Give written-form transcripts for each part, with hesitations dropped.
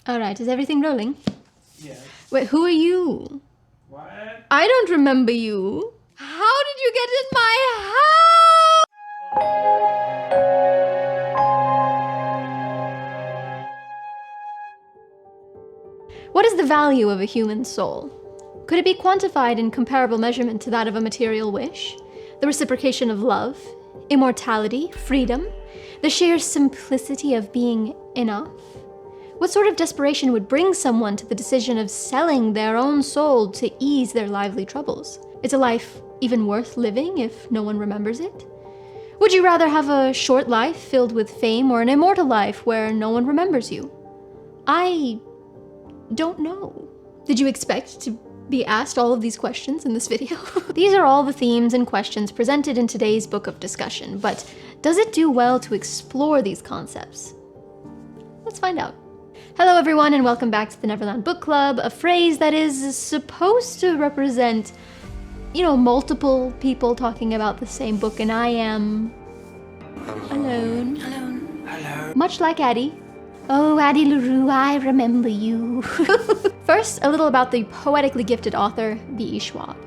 Alright, is everything rolling? Yes. Wait, who are you? What? I don't remember you. How did you get in my house? What is the value of a human soul? Could it be quantified in comparable measurement to that of a material wish? The reciprocation of love, immortality, freedom, the sheer simplicity of being enough? What sort of desperation would bring someone to the decision of selling their own soul to ease their lively troubles? Is a life even worth living if no one remembers it? Would you rather have a short life filled with fame or an immortal life where no one remembers you? I don't know. Did you expect to be asked all of these questions in this video? These are all the themes and questions presented in today's book of discussion, but does it do well to explore these concepts? Let's find out. Hello everyone and welcome back to the Neverland Book Club, a phrase that is supposed to represent, multiple people talking about the same book, and I am alone. Hello. Much like Addie. Oh, Addie LaRue, I remember you. First, a little about the poetically gifted author, E.Schwab.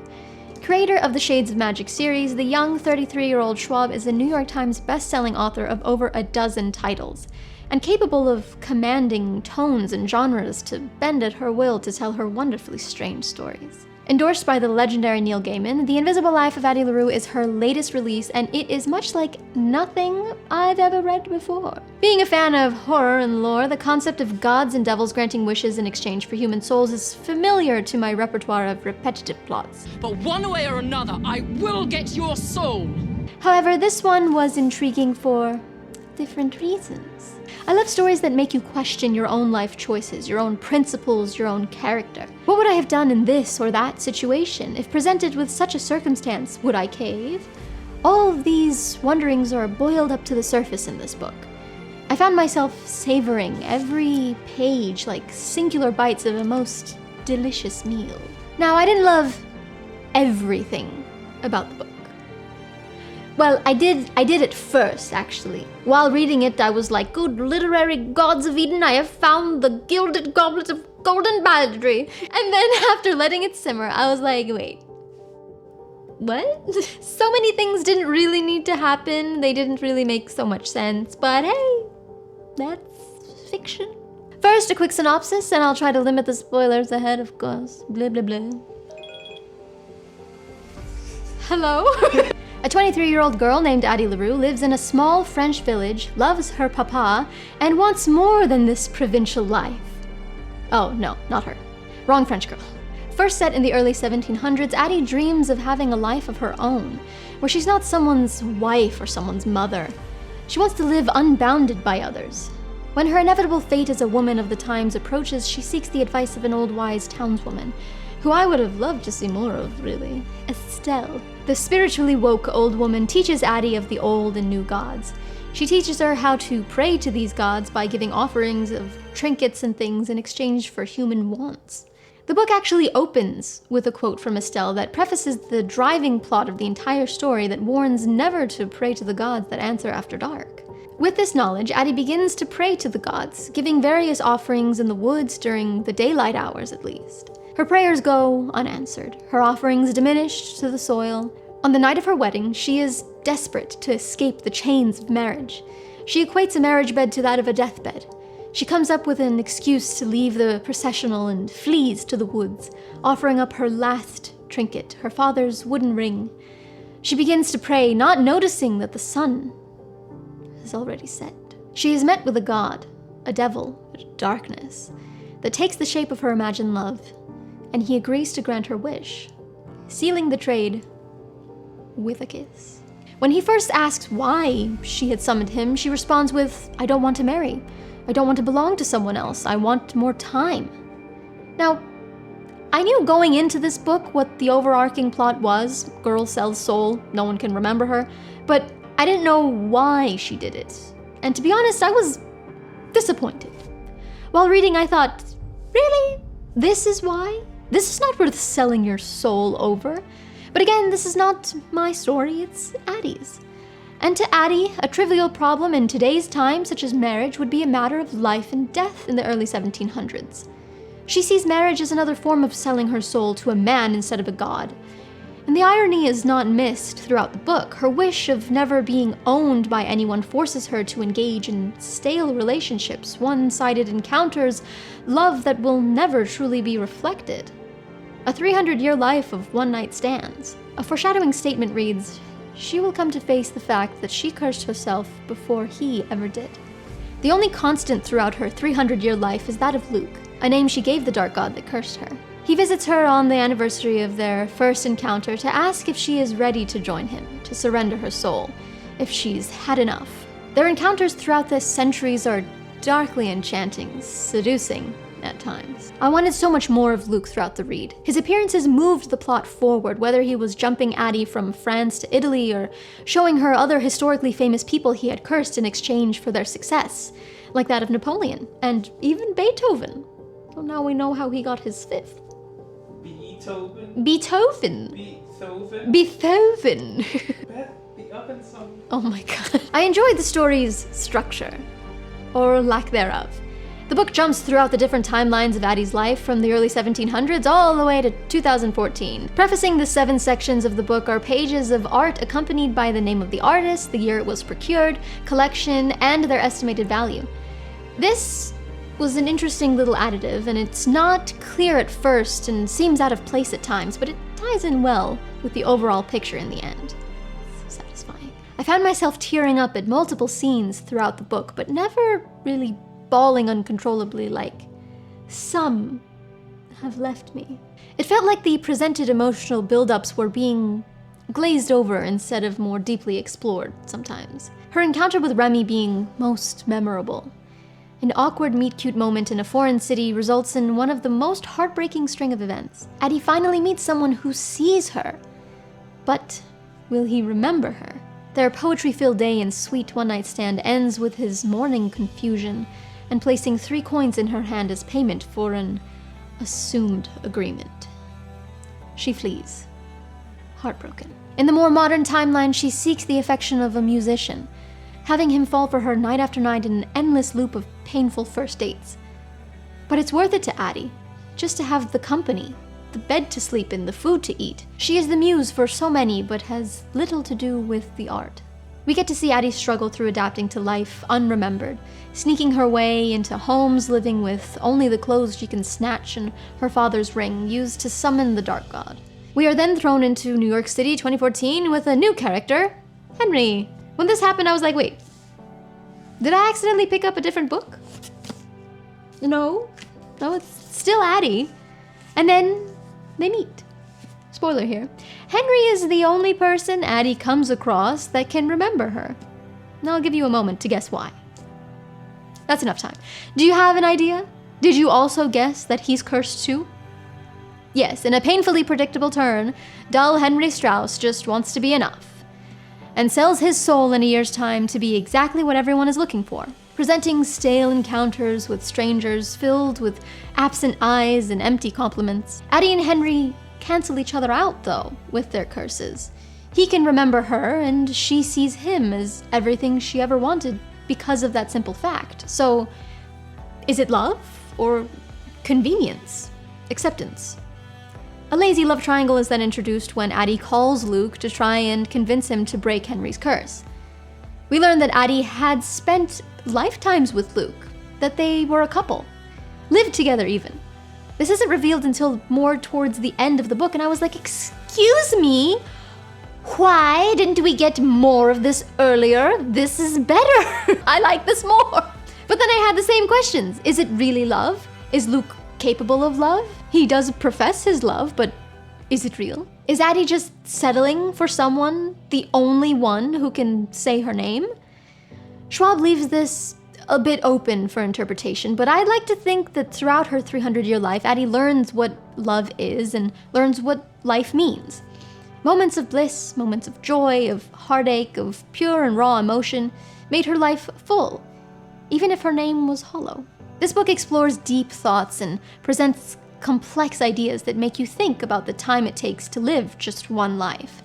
Creator of the Shades of Magic series, the young 33-year-old Schwab is a New York Times best-selling author of over a dozen titles, and capable of commanding tones and genres to bend at her will to tell her wonderfully strange stories. Endorsed by the legendary Neil Gaiman, The Invisible Life of Addie LaRue is her latest release, and it is much like nothing I've ever read before. Being a fan of horror and lore, the concept of gods and devils granting wishes in exchange for human souls is familiar to my repertoire of repetitive plots. But one way or another, I will get your soul! However, this one was intriguing for different reasons. I love stories that make you question your own life choices, your own principles, your own character. What would I have done in this or that situation? If presented with such a circumstance, would I cave? All of these wonderings are boiled up to the surface in this book. I found myself savoring every page like singular bites of a most delicious meal. Now, I didn't love everything about the book. Well, I did at first, actually. While reading it, I was like, good literary gods of Eden, I have found the gilded goblet of golden balladry. And then after letting it simmer, I was like, wait, what? So many things didn't really need to happen. They didn't really make so much sense, but hey, that's fiction. First, a quick synopsis, and I'll try to limit the spoilers ahead, of course. Blah, blah, blah. Hello? A 23-year-old girl named Addie LaRue lives in a small French village, loves her papa, and wants more than this provincial life. Oh, no, not her. Wrong French girl. First set in the early 1700s, Addie dreams of having a life of her own, where she's not someone's wife or someone's mother. She wants to live unbounded by others. When her inevitable fate as a woman of the times approaches, she seeks the advice of an old wise townswoman, who I would have loved to see more of, really. Estelle. The spiritually woke old woman teaches Addie of the old and new gods. She teaches her how to pray to these gods by giving offerings of trinkets and things in exchange for human wants. The book actually opens with a quote from Estelle that prefaces the driving plot of the entire story that warns never to pray to the gods that answer after dark. With this knowledge, Addie begins to pray to the gods, giving various offerings in the woods during the daylight hours at least. Her prayers go unanswered, her offerings diminished to the soil. On the night of her wedding, she is desperate to escape the chains of marriage. She equates a marriage bed to that of a deathbed. She comes up with an excuse to leave the processional and flees to the woods, offering up her last trinket, her father's wooden ring. She begins to pray, not noticing that the sun has already set. She is met with a god, a devil, a darkness, that takes the shape of her imagined love, and he agrees to grant her wish, sealing the trade with a kiss. When he first asks why she had summoned him, she responds with, I don't want to marry. I don't want to belong to someone else. I want more time. Now, I knew going into this book what the overarching plot was. Girl sells soul, no one can remember her, but I didn't know why she did it. And to be honest, I was disappointed. While reading, I thought, really? This is why? This is not worth selling your soul over. But again, this is not my story, it's Addie's. And to Addie, a trivial problem in today's time, such as marriage, would be a matter of life and death in the early 1700s. She sees marriage as another form of selling her soul to a man instead of a god. And the irony is not missed throughout the book. Her wish of never being owned by anyone forces her to engage in stale relationships, one-sided encounters, love that will never truly be reflected. A 300-year life of one-night stands. A foreshadowing statement reads, "She will come to face the fact that she cursed herself before he ever did." The only constant throughout her 300-year life is that of Luke, a name she gave the dark god that cursed her. He visits her on the anniversary of their first encounter to ask if she is ready to join him, to surrender her soul, if she's had enough. Their encounters throughout the centuries are darkly enchanting, seducing at times. I wanted so much more of Luke throughout the read. His appearances moved the plot forward, whether he was jumping Addie from France to Italy or showing her other historically famous people he had cursed in exchange for their success, like that of Napoleon, and even Beethoven. So now we know how he got his fifth. Beethoven. Oh my god. I enjoyed the story's structure, or lack thereof. The book jumps throughout the different timelines of Addie's life from the early 1700s all the way to 2014. Prefacing the 7 sections of the book are pages of art accompanied by the name of the artist, the year it was procured, collection, and their estimated value. This was an interesting little additive, and it's not clear at first and seems out of place at times, but it ties in well with the overall picture in the end. It's satisfying. I found myself tearing up at multiple scenes throughout the book, but never really bawling uncontrollably like some have left me. It felt like the presented emotional build-ups were being glazed over instead of more deeply explored sometimes. Her encounter with Remy being most memorable. An awkward meet-cute moment in a foreign city results in one of the most heartbreaking string of events. Addie finally meets someone who sees her. But will he remember her? Their poetry-filled day and sweet one-night stand ends with his morning confusion and placing 3 coins in her hand as payment for an assumed agreement. She flees, heartbroken. In the more modern timeline, she seeks the affection of a musician, having him fall for her night after night in an endless loop of painful first dates. But it's worth it to Addie, just to have the company, the bed to sleep in, the food to eat. She is the muse for so many, but has little to do with the art. We get to see Addie struggle through adapting to life unremembered, sneaking her way into homes, living with only the clothes she can snatch and her father's ring, used to summon the dark god. We are then thrown into New York City 2014 with a new character, Henry. When this happened, I was like, wait, did I accidentally pick up a different book? No, it's still Addie. And then they meet. Spoiler here. Henry is the only person Addie comes across that can remember her. Now I'll give you a moment to guess why. That's enough time. Do you have an idea? Did you also guess that he's cursed too? Yes, in a painfully predictable turn, dull Henry Strauss just wants to be enough, and sells his soul in a year's time to be exactly what everyone is looking for, presenting stale encounters with strangers filled with absent eyes and empty compliments. Addie and Henry cancel each other out, though, with their curses. He can remember her, and she sees him as everything she ever wanted because of that simple fact. So, is it love or convenience? Acceptance? A lazy love triangle is then introduced when Addie calls Luke to try and convince him to break Henry's curse. We learn that Addie had spent lifetimes with Luke, that they were a couple, lived together even. This isn't revealed until more towards the end of the book, and I was like, excuse me? Why didn't we get more of this earlier? This is better. I like this more. But then I had the same questions. Is it really love? Is Luke capable of love? He does profess his love, but is it real? Is Addie just settling for someone, the only one who can say her name? Schwab leaves this a bit open for interpretation, but I'd like to think that throughout her 300-year life, Addie learns what love is and learns what life means. Moments of bliss, moments of joy, of heartache, of pure and raw emotion made her life full, even if her name was hollow. This book explores deep thoughts and presents complex ideas that make you think about the time it takes to live just one life.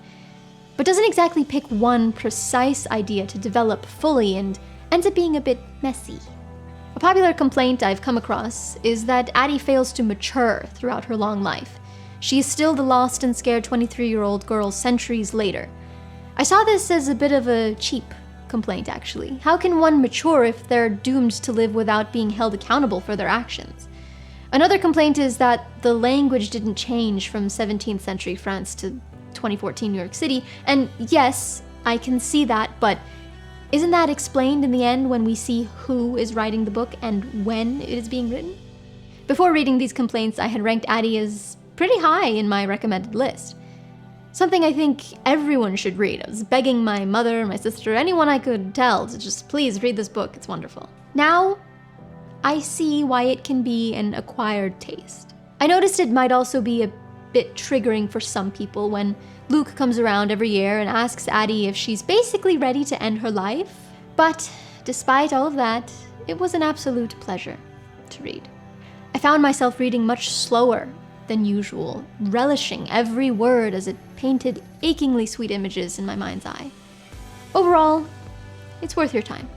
but doesn't exactly pick one precise idea to develop fully and ends up being a bit messy. A popular complaint I've come across is that Addie fails to mature throughout her long life. She is still the lost and scared 23-year-old girl centuries later. I saw this as a bit of a cheap complaint, actually. How can one mature if they're doomed to live without being held accountable for their actions? Another complaint is that the language didn't change from 17th century France to 2014 New York City, and yes, I can see that, but isn't that explained in the end when we see who is writing the book and when it is being written? Before reading these complaints, I had ranked Addie as pretty high in my recommended list. Something I think everyone should read. I was begging my mother, my sister, anyone I could tell to just please read this book, it's wonderful. Now, I see why it can be an acquired taste. I noticed it might also be a bit triggering for some people when Luke comes around every year and asks Addie if she's basically ready to end her life. But despite all of that, it was an absolute pleasure to read. I found myself reading much slower than usual, relishing every word as it painted achingly sweet images in my mind's eye. Overall, it's worth your time.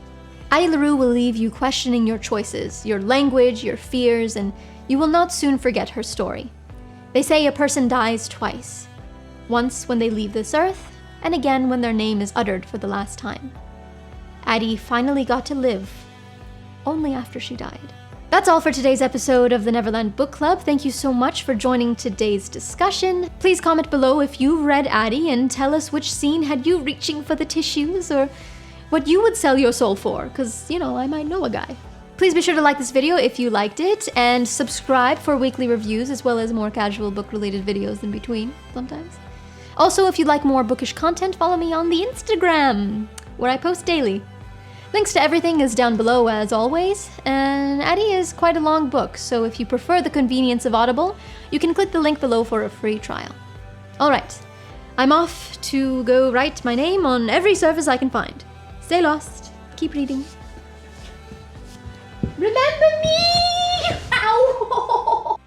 Addie LaRue will leave you questioning your choices, your language, your fears, and you will not soon forget her story. They say a person dies twice. Once when they leave this earth, and again when their name is uttered for the last time. Addie finally got to live, only after she died. That's all for today's episode of the Neverland Book Club. Thank you so much for joining today's discussion. Please comment below if you've read Addie and tell us which scene had you reaching for the tissues or what you would sell your soul for, because, you know, I might know a guy. Please be sure to like this video if you liked it, and subscribe for weekly reviews as well as more casual book-related videos in between, sometimes. Also, if you'd like more bookish content, follow me on the Instagram, where I post daily. Links to everything is down below as always, and Addie is quite a long book, so if you prefer the convenience of Audible, you can click the link below for a free trial. Alright, I'm off to go write my name on every surface I can find. Stay lost, keep reading. Remember me! Ow!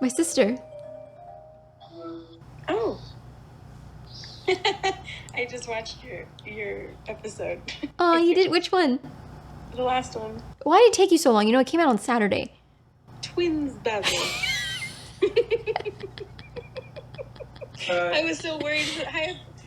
My sister. Oh. I just watched your episode. Oh, you did? Which one? The last one. Why did it take you so long? You know, it came out on Saturday. Twins Basil. I was so worried that